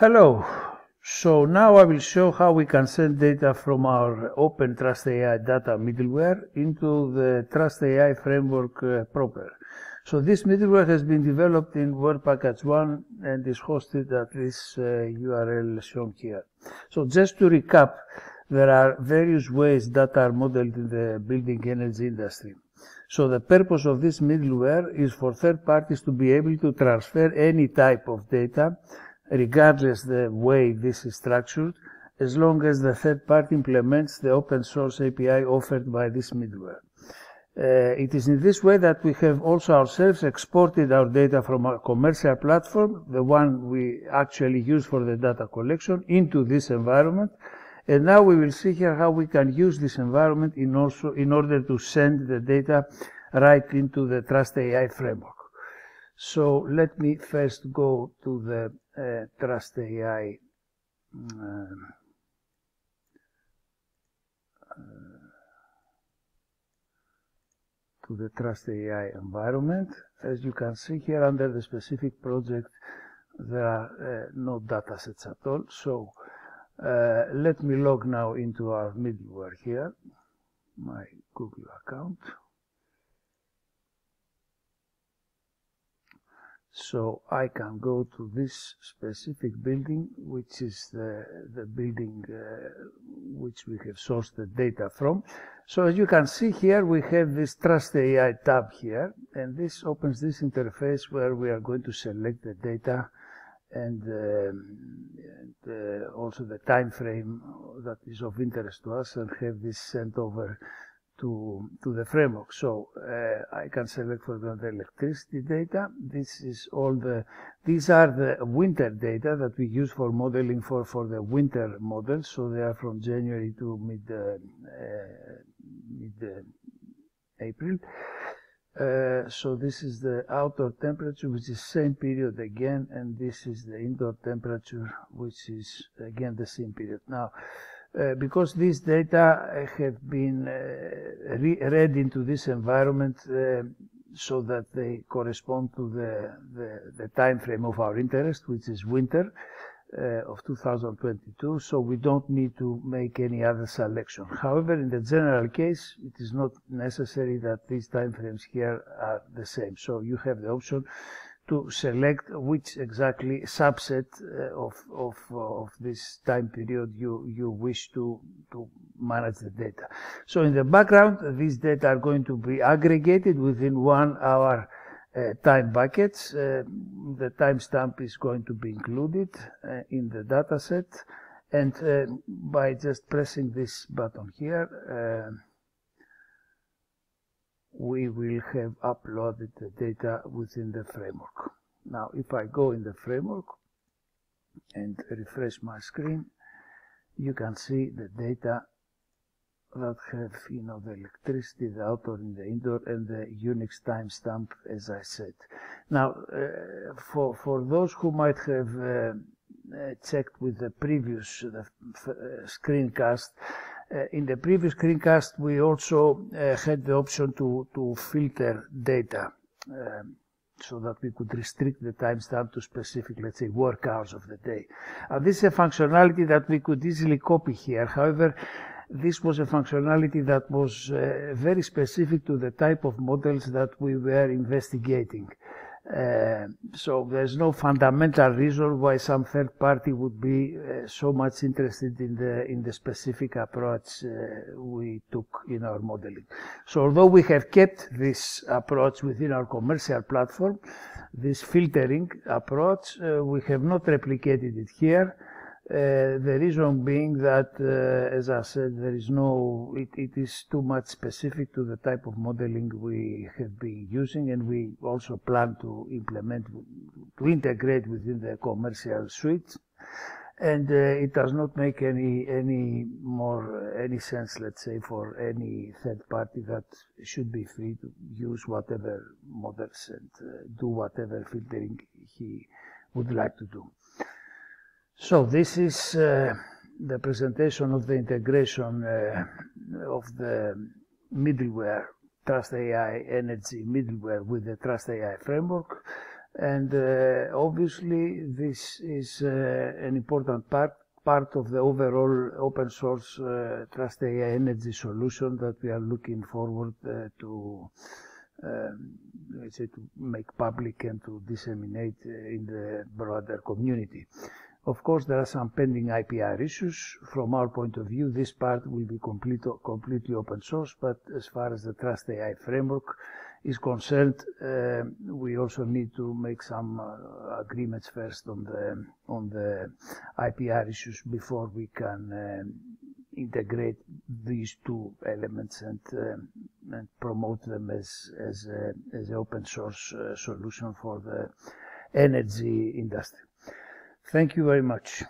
Hello. So now I will show how we can send data from our Open TrustAI data middleware into the TrustAI framework proper. So this middleware has been developed in Word Package 1 and is hosted at this URL shown here. So just to recap, there are various ways data are modeled in the building energy industry. So the purpose of this middleware is for third parties to be able to transfer any type of data, regardless the way this is structured, as long as the third party implements the open source API offered by this middleware. It is in this way that we have also ourselves exported our data from our commercial platform, the one we actually use for the data collection, into this environment. And now we will see here how we can use this environment in order to send the data right into the TrustAI framework. So let me first go to the TrustAI environment. As you can see here under the specific project, there are no data sets at all. So let me log now into our middleware here, my Google account. So I can go to this specific building, which is the building which we have sourced the data from. So as you can see here, we have this TrustAI tab here, and this opens this interface where we are going to select the data and also the time frame that is of interest to us, and have this sent over to the framework. So I can select, for example, the electricity data. These are the winter data that we use for modeling for the winter models. So they are from January to mid-April. So this is the outdoor temperature, which is same period again, and this is the indoor temperature, which is again the same period. Now, because these data have been read into this environment so that they correspond to the time frame of our interest, which is winter of 2022, so we don't need to make any other selection. However, in the general case, it is not necessary that these time frames here are the same. So you have the option to select which exactly subset of this time period you wish to manage the data. So in the background, these data are going to be aggregated within 1 hour time buckets. The timestamp is going to be included in the data set, and by just pressing this button here, we will have uploaded the data within the framework. Now, if I go in the framework and refresh my screen, you can see the data that have, the electricity, the outdoor and the indoor, and the Unix timestamp, as I said. Now, for those who might have checked with the previous screencast, in the previous screencast, we also had the option to filter data so that we could restrict the timestamp to specific, let's say, work hours of the day. This is a functionality that we could easily copy here. However, this was a functionality that was very specific to the type of models that we were investigating. So there's no fundamental reason why some third party would be so much interested in the specific approach we took in our modeling. So although we have kept this approach within our commercial platform, this filtering approach, we have not replicated it here. The reason being that, as I said, it is too much specific to the type of modeling we have been using, and we also plan to integrate within the commercial suite. And it does not make any sense, let's say, for any third party that should be free to use whatever models and do whatever filtering he would like to do. So this is the presentation of the integration of the middleware, TrustAI Energy middleware with the TrustAI framework. And obviously this is an important part of the overall open source TrustAI energy solution that we are looking forward to let's say to make public and to disseminate in the broader community. Of course, there are some pending IPR issues. From our point of view, this part will be completely open source, but as far as the TrustAI framework is concerned, we also need to make some agreements first on the IPR issues before we can integrate these two elements and promote them as an open source solution for the energy industry. Thank you very much.